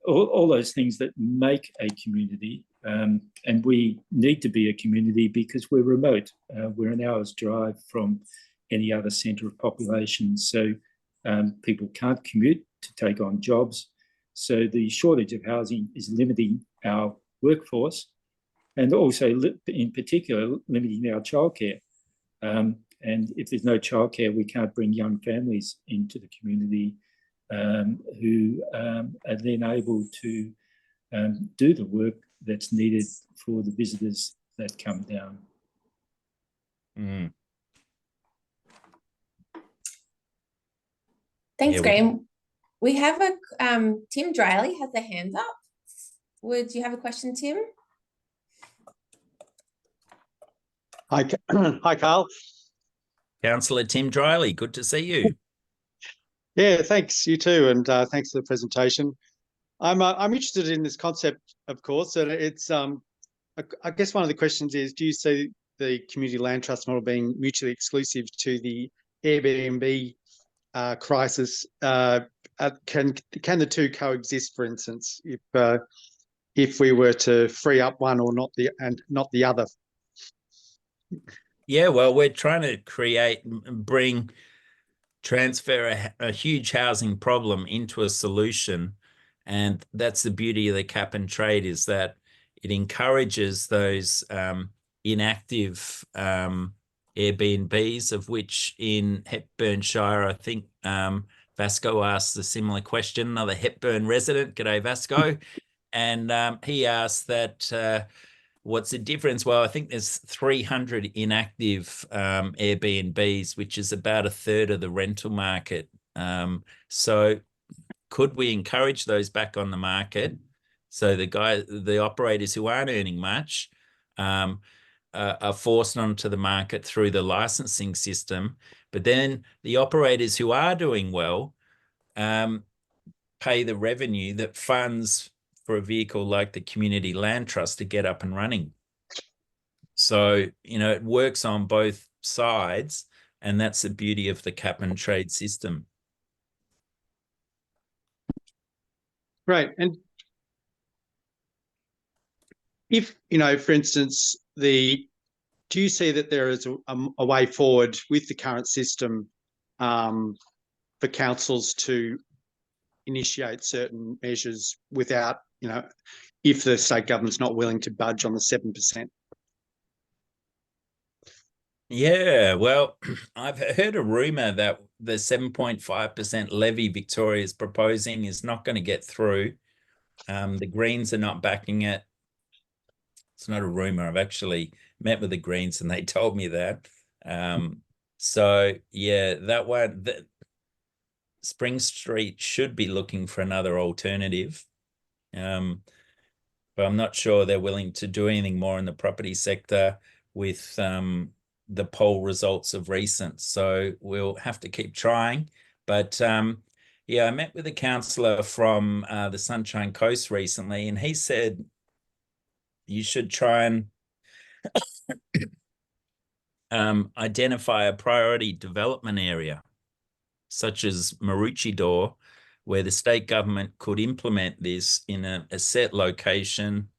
all those things that make a community. And we need to be a community because we're remote. We're an hour's drive from any other centre of population. So people can't commute to take on jobs. So the shortage of housing is limiting our workforce and also in particular limiting our childcare. And if there's no childcare, we can't bring young families into the community who are then able to do the work that's needed for the visitors that come down. Mm. Thanks, Yeah, Graham. We have a Tim Driley has a hand up. Would you have a question, Tim? Hi, hi, Karl. Councillor Tim Driley, good to see you. Yeah, thanks. You too, and thanks for the presentation. I'm interested in this concept, of course, and it's I guess one of the questions is: do you see the community land trust model being mutually exclusive to the Airbnb crisis? Can the two coexist? For instance, if we were to free up one or not the other? Yeah, well, we're trying to transfer a huge housing problem into a solution. And that's the beauty of the cap and trade, is that it encourages those inactive Airbnbs, of which in Hepburnshire, I think Vasco asked a similar question, another Hepburn resident. G'day, Vasco. And he asked that what's the difference? Well, I think there's 300 inactive Airbnbs, which is about a third of the rental market. So could we encourage those back on the market? So the operators who aren't earning much are forced onto the market through the licensing system. But then the operators who are doing well pay the revenue that funds for a vehicle like the Community Land Trust to get up and running. So, it works on both sides, and that's the beauty of the cap and trade system. Right. And if, for instance, do you see that there is a way forward with the current system for councils to initiate certain measures without, if the state government's not willing to budge on the 7%? Yeah, well, I've heard a rumour that the 7.5% levy Victoria is proposing is not going to get through. The Greens are not backing it. It's not a rumour. I've actually met with the Greens and they told me that. So, yeah, that one, Spring Street should be looking for another alternative. But I'm not sure they're willing to do anything more in the property sector with the poll results of recent. So we'll have to keep trying. But yeah, I met with a councillor from the Sunshine Coast recently, and he said you should try and identify a priority development area, such as Maroochydore, where the state government could implement this in a set location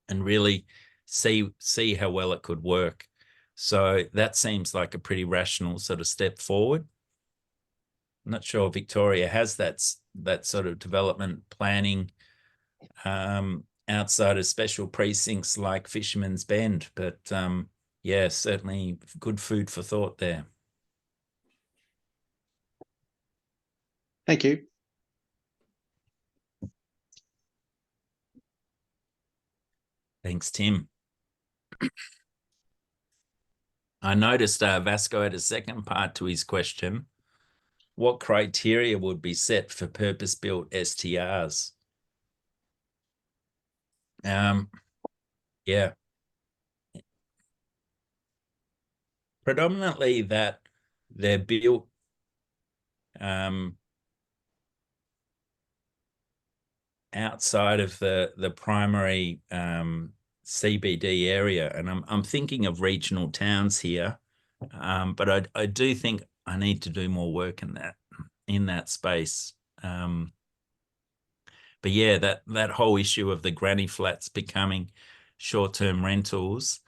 and really see how well it could work. So that seems like a pretty rational sort of step forward. I'm not sure Victoria has that sort of development planning outside of special precincts like Fisherman's Bend, but yeah, certainly good food for thought there. Thank you. Thanks, Tim. I noticed Vasco had a second part to his question. What criteria would be set for purpose-built STRs? Yeah. Predominantly that they're built outside of the primary CBD area, and I'm thinking of regional towns here, but I do think I need to do more work in that space. But yeah, that whole issue of the granny flats becoming short-term rentals,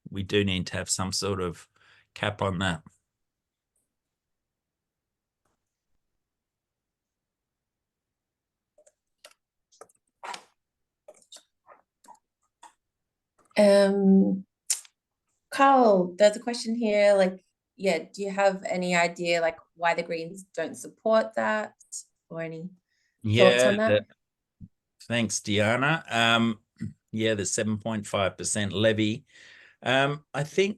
we do need to have some sort of cap on that. Carl, there's a question here, like, yeah, do you have any idea like why the Greens don't support that, or any thoughts on that? Thanks, Diana. Yeah, the 7.5% levy. I think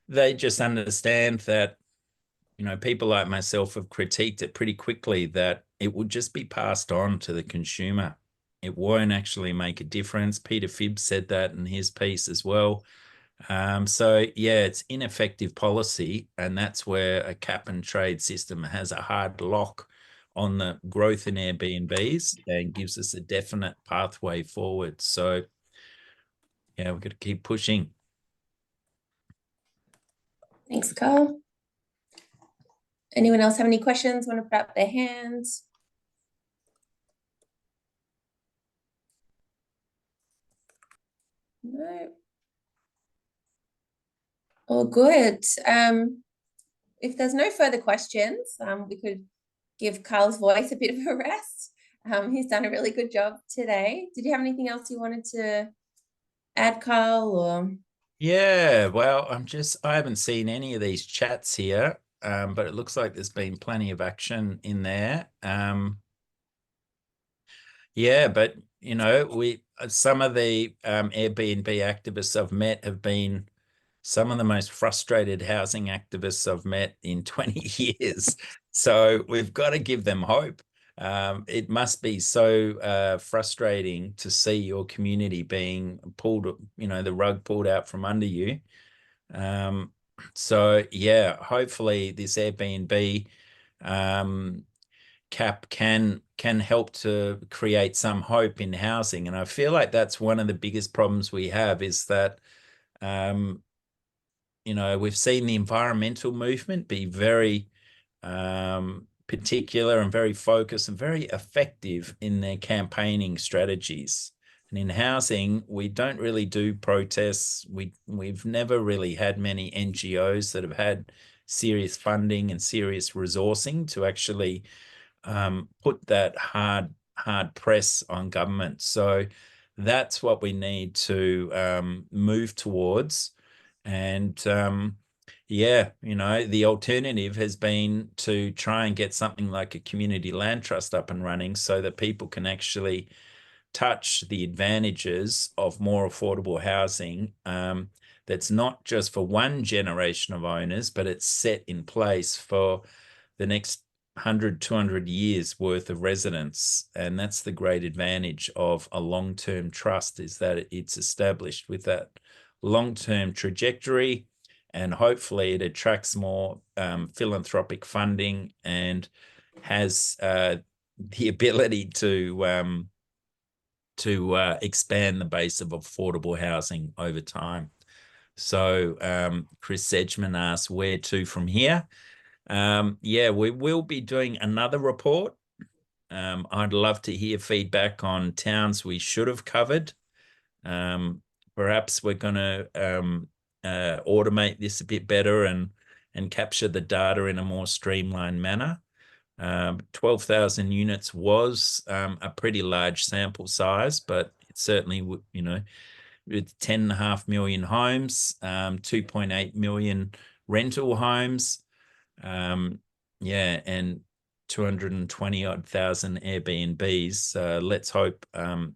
they just understand that, you know, people like myself have critiqued it pretty quickly, that it would just be passed on to the consumer. It won't actually make a difference. Peter Phibbs said that in his piece as well. So yeah, it's ineffective policy, and that's where a cap and trade system has a hard lock on the growth in Airbnbs and gives us a definite pathway forward. So yeah, we've got to keep pushing. Thanks, Carl. Anyone else have any questions? Want to put up their hands? No. All good. If there's no further questions, we could give Carl's voice a bit of a rest. He's done a really good job today. Did you have anything else you wanted to add, Carl? Or yeah, well, I haven't seen any of these chats here, but it looks like there's been plenty of action in there. Yeah, but you know, some of the Airbnb activists I've met have been some of the most frustrated housing activists I've met in 20 years. So we've got to give them hope. It must be so frustrating to see your community being pulled, you know, the rug pulled out from under you. So yeah, hopefully this Airbnb cap can help to create some hope in housing. And I feel like that's one of the biggest problems we have, is that you know, we've seen the environmental movement be very particular and very focused and very effective in their campaigning strategies. And in housing, we don't really do protests. We've never really had many NGOs that have had serious funding and serious resourcing to actually put that hard press on government. So that's what we need to move towards. And yeah, you know, the alternative has been to try and get something like a community land trust up and running so that people can actually touch the advantages of more affordable housing, that's not just for one generation of owners, but it's set in place for the next 100, 200 years worth of residents. And that's the great advantage of a long-term trust, is that it's established with that long-term trajectory, and hopefully it attracts more philanthropic funding and has the ability to expand the base of affordable housing over time. So Chris Sedgman asks, where to from here? Yeah, we will be doing another report. I'd love to hear feedback on towns we should have covered. Perhaps we're going to automate this a bit better and capture the data in a more streamlined manner. 12,000 units was a pretty large sample size, but it certainly would, you know, with 10.5 million homes, 2.8 million rental homes, yeah, and 220 odd thousand Airbnbs. Let's hope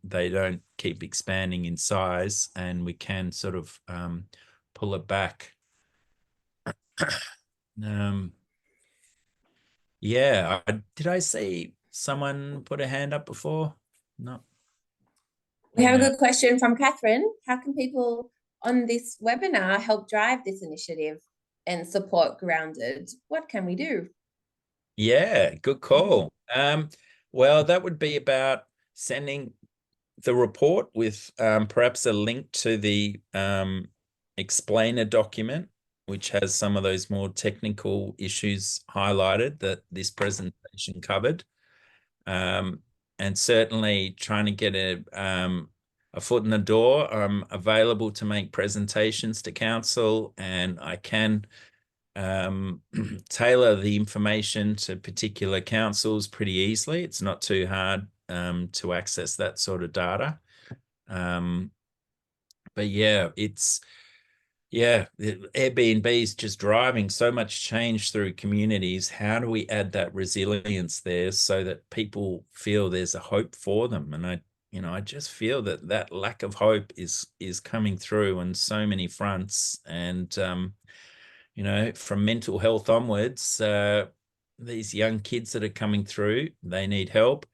they don't keep expanding in size and we can sort of pull it back. Yeah, did I see someone put a hand up before? No. We have a good question from Catherine. How can people on this webinar help drive this initiative and support Grounded? What can we do? Yeah, good call. Well, that would be about sending the report with perhaps a link to the explainer document, which has some of those more technical issues highlighted that this presentation covered. And certainly trying to get a foot in the door. I'm available to make presentations to council, and I can tailor the information to particular councils pretty easily. It's not too hard to access that sort of data. But yeah, Airbnb is just driving so much change through communities. How do we add that resilience there so that people feel there's a hope for them? And I just feel that that lack of hope is coming through on so many fronts. And from mental health onwards, these young kids that are coming through, they need help.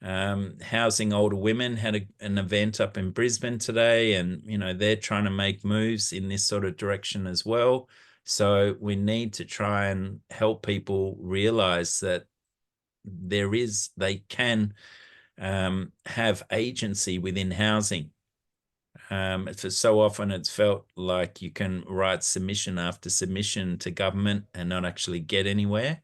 Housing older women had an event up in Brisbane today, and they're trying to make moves in this sort of direction as well. So we need to try and help people realize that they can have agency within housing. For so often it's felt like you can write submission after submission to government and not actually get anywhere.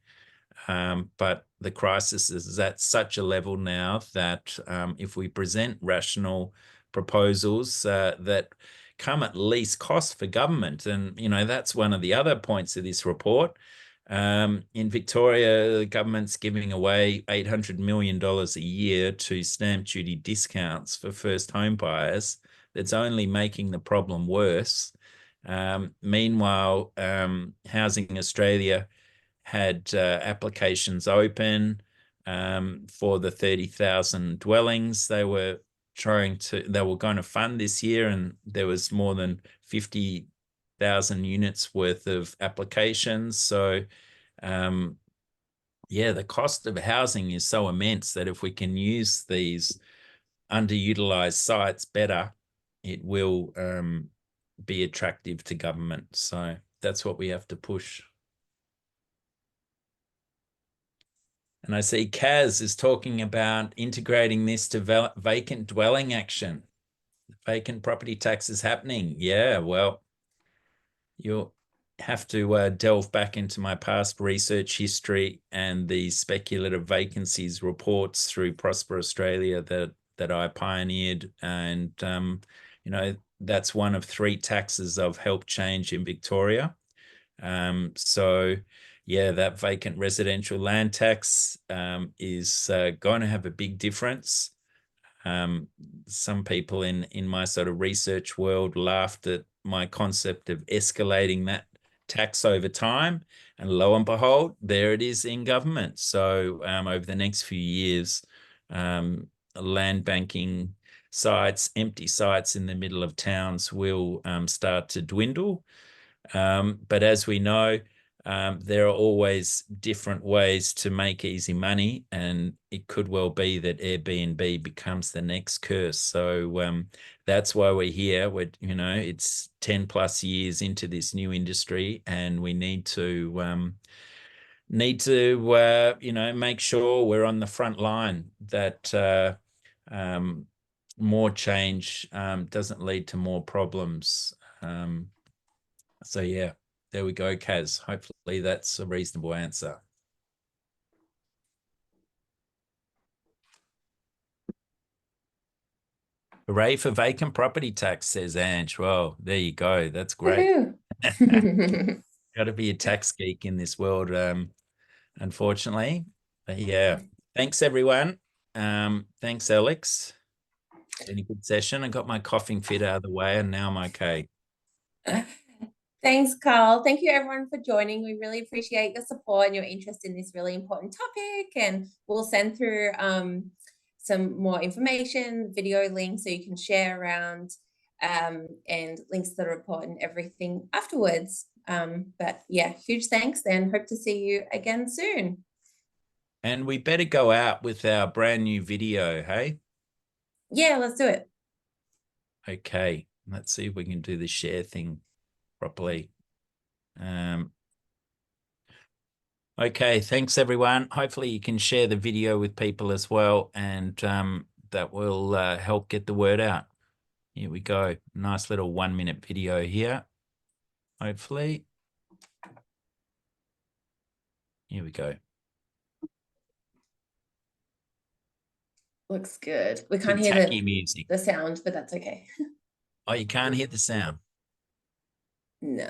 But the crisis is at such a level now that if we present rational proposals that come at least cost for government, and that's one of the other points of this report. In Victoria, the government's giving away $800 million a year to stamp duty discounts for first home buyers. That's only making the problem worse. Meanwhile, Housing Australia had applications open for the 30,000 dwellings they were going to fund this year, and there was more than 50,000 units worth of applications. So the cost of housing is so immense that if we can use these underutilized sites better, it will be attractive to government. So that's what we have to push. And I see Kaz is talking about integrating this to vacant dwelling action. Vacant property tax is happening. Yeah, well, you'll have to delve back into my past research history and the speculative vacancies reports through Prosper Australia that I pioneered. And, that's one of 3 taxes I've helped change in Victoria. So that vacant residential land tax is going to have a big difference. Some people in my sort of research world laughed at my concept of escalating that tax over time, and lo and behold, there it is in government. So over the next few years, land banking sites, empty sites in the middle of towns will start to dwindle. But as we know, there are always different ways to make easy money, and it could well be that Airbnb becomes the next curse. So that's why we're here. It's 10 plus years into this new industry, and we need to make sure we're on the front line, that more change doesn't lead to more problems. So yeah, there we go, Kaz. Hopefully that's a reasonable answer. Hooray for vacant property tax, says Ange. Well, there you go. That's great. Got to be a tax geek in this world, unfortunately. But yeah, thanks everyone. Thanks, Alex. Been a good session. I got my coughing fit out of the way, and now I'm okay. Thanks, Karl. Thank you everyone for joining. We really appreciate your support and your interest in this really important topic. And we'll send through some more information, video links so you can share around, and links to the report and everything afterwards. But yeah, huge thanks and hope to see you again soon. And we better go out with our brand new video, hey? Yeah, let's do it. Okay, let's see if we can do the share thing properly. Okay, thanks everyone. Hopefully you can share the video with people as well, and that will help get the word out. Here we go. Nice little 1-minute video here. Hopefully. Here we go. Looks good. We can't Some hear tacky music. the sound, but that's okay. Oh, you can't hear the sound? No.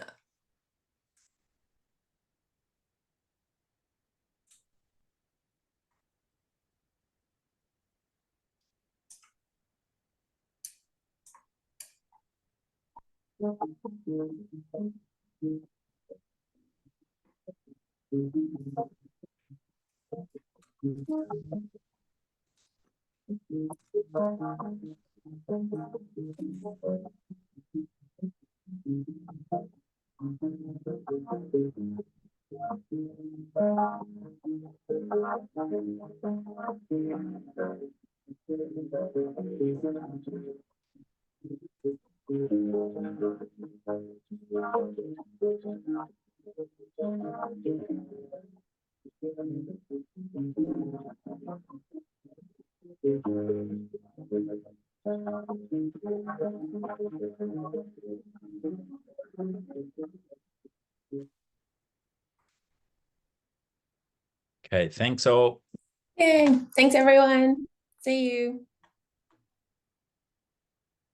Okay, thanks all. Yay. Thanks everyone. See you.